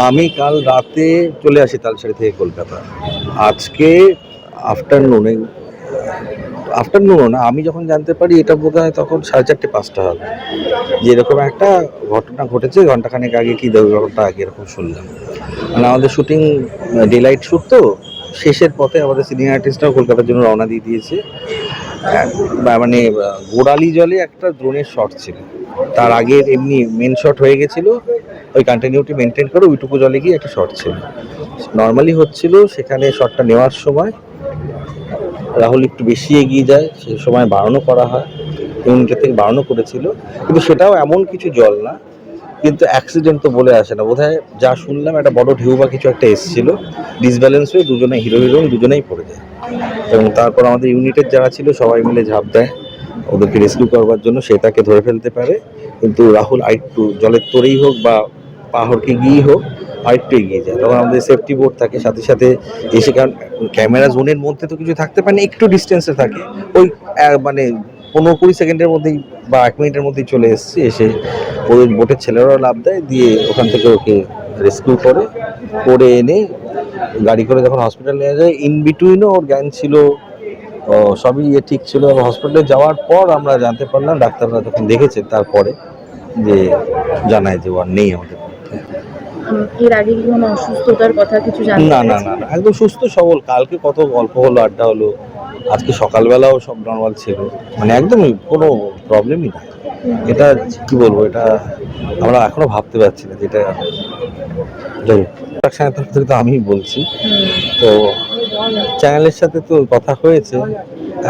আমি কাল রাতে চলে আসি তালসারি থেকে কলকাতা। আজকে আফটারনুনে আফটারনুনও না, আমি যখন জানতে পারি এটা বোধহয় তখন 4:30-5টা হবে। যে এরকম একটা ঘটনা ঘটেছে ঘন্টাখানেক আগে কি ১.৫ ঘন্টা আগে এরকম শুনলাম। মানে আমাদের শুটিং ডে লাইট শ্যুট তো শেষের পথে আমাদের সিনিয়র আর্টিস্টরাও কলকাতার জন্য রওনা দিয়ে দিয়েছে। মানে গোড়ালি জলে একটা ড্রোনের শট ছিল, তার আগে এমনি মেন শট হয়ে গেছিল, ওই কন্টিনিউটি মেনটেন করে ওইটুকু জলে গিয়ে একটা শট ছিল, নর্মালি হচ্ছিল। সেখানে শটটা নেওয়ার সময় রাহুল একটু বেশি এগিয়ে যায়, সেই সময় বারণও করা হয়, ইউনিটের থেকে বারণও করেছিল, কিন্তু সেটাও এমন কিছু জল না। কিন্তু অ্যাক্সিডেন্ট তো বলে আসে না, বোধহয় যা শুনলাম একটা বড় ঢেউ বা কিছু একটা এসেছিল, ডিসব্যালেন্স হয়ে দুজনে হিরো হিরোইন দুজনেই পড়ে যায়। এবং তারপর আমাদের ইউনিটের যারা ছিল সবাই মিলে ঝাঁপ দেয় ওদেরকে রেস্কিউ করবার জন্য, সে তাকে ধরে ফেলতে পারে। কিন্তু রাহুল আরেকটু জলের তোরেই হোক বা পাহাড়কে গিয়েই হোক আরেকটু এগিয়ে যায়। তখন আমাদের সেফটি বোর্ড থাকে সাথে সাথে এসে, কারণ ক্যামেরা জোনের মধ্যে তো কিছু থাকতে পারে না, একটু ডিস্টেন্সে থাকে। ওই মানে 15-20 সেকেন্ডের মধ্যেই বা 1 মিনিটের মধ্যেই চলে এসেছি, এসে ওই বোটের ছেলেরাও লাভ দেয়, দিয়ে ওখান থেকে ওকে রেস্কিউ করে এনে গাড়ি করে যখন হসপিটাল নিয়ে যায়, ইন বিটুইনও ওর জ্ঞান ছিল, সবই ঠিক ছিল। এবং হসপিটালে যাওয়ার পর আমরা জানতে পারলাম, ডাক্তাররা যখন দেখেছে তারপরে, যে জানায় যে ও আর নেই আমাদের মধ্যে। এর আগে কি কোনো অসুস্থতার কথা কিছু না জানতে না না পেরেছেন? না, একদম সুস্থ সবল। কালকে কত গল্প হলো, আড্ডা হলো, আজকে সকালবেলাও সব নর্মাল ছিল, মানে একদমই কোনো প্রবলেমই না। এটা কি বলবো, এটা আমরা এখনো ভাবতে পারছি না যেটা প্রোডাকশনের তরফ থেকে তো আমিই বলছি। তো চ্যানেলের সাথে তো কথা হয়েছে,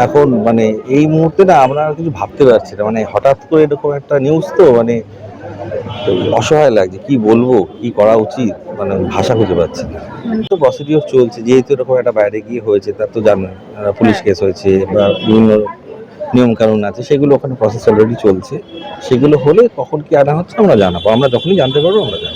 এখন মানে এই মুহূর্তে না আমরা আর কিছু ভাবতে পারছি না, মানে হঠাৎ করে এরকম একটা নিউজ তো মানে অসহায় লাগছে, কি বলবো, কি করা উচিত, মানে ভাষা খুঁজে পাচ্ছি না। তো প্রসিডিওর চলছে, যেহেতু এরকম একটা বাইরে গিয়ে হয়েছে, তার তো জানেন পুলিশ কেস হয়েছে বা বিভিন্ন নিয়ম কানুন আছে, সেগুলো ওখানে প্রসেস অলরেডি চলছে। সেগুলো হলে কখন কি আনা হচ্ছে আমরা জানাবো, আমরা যখনই জানতে পারবো আমরা জানাবো।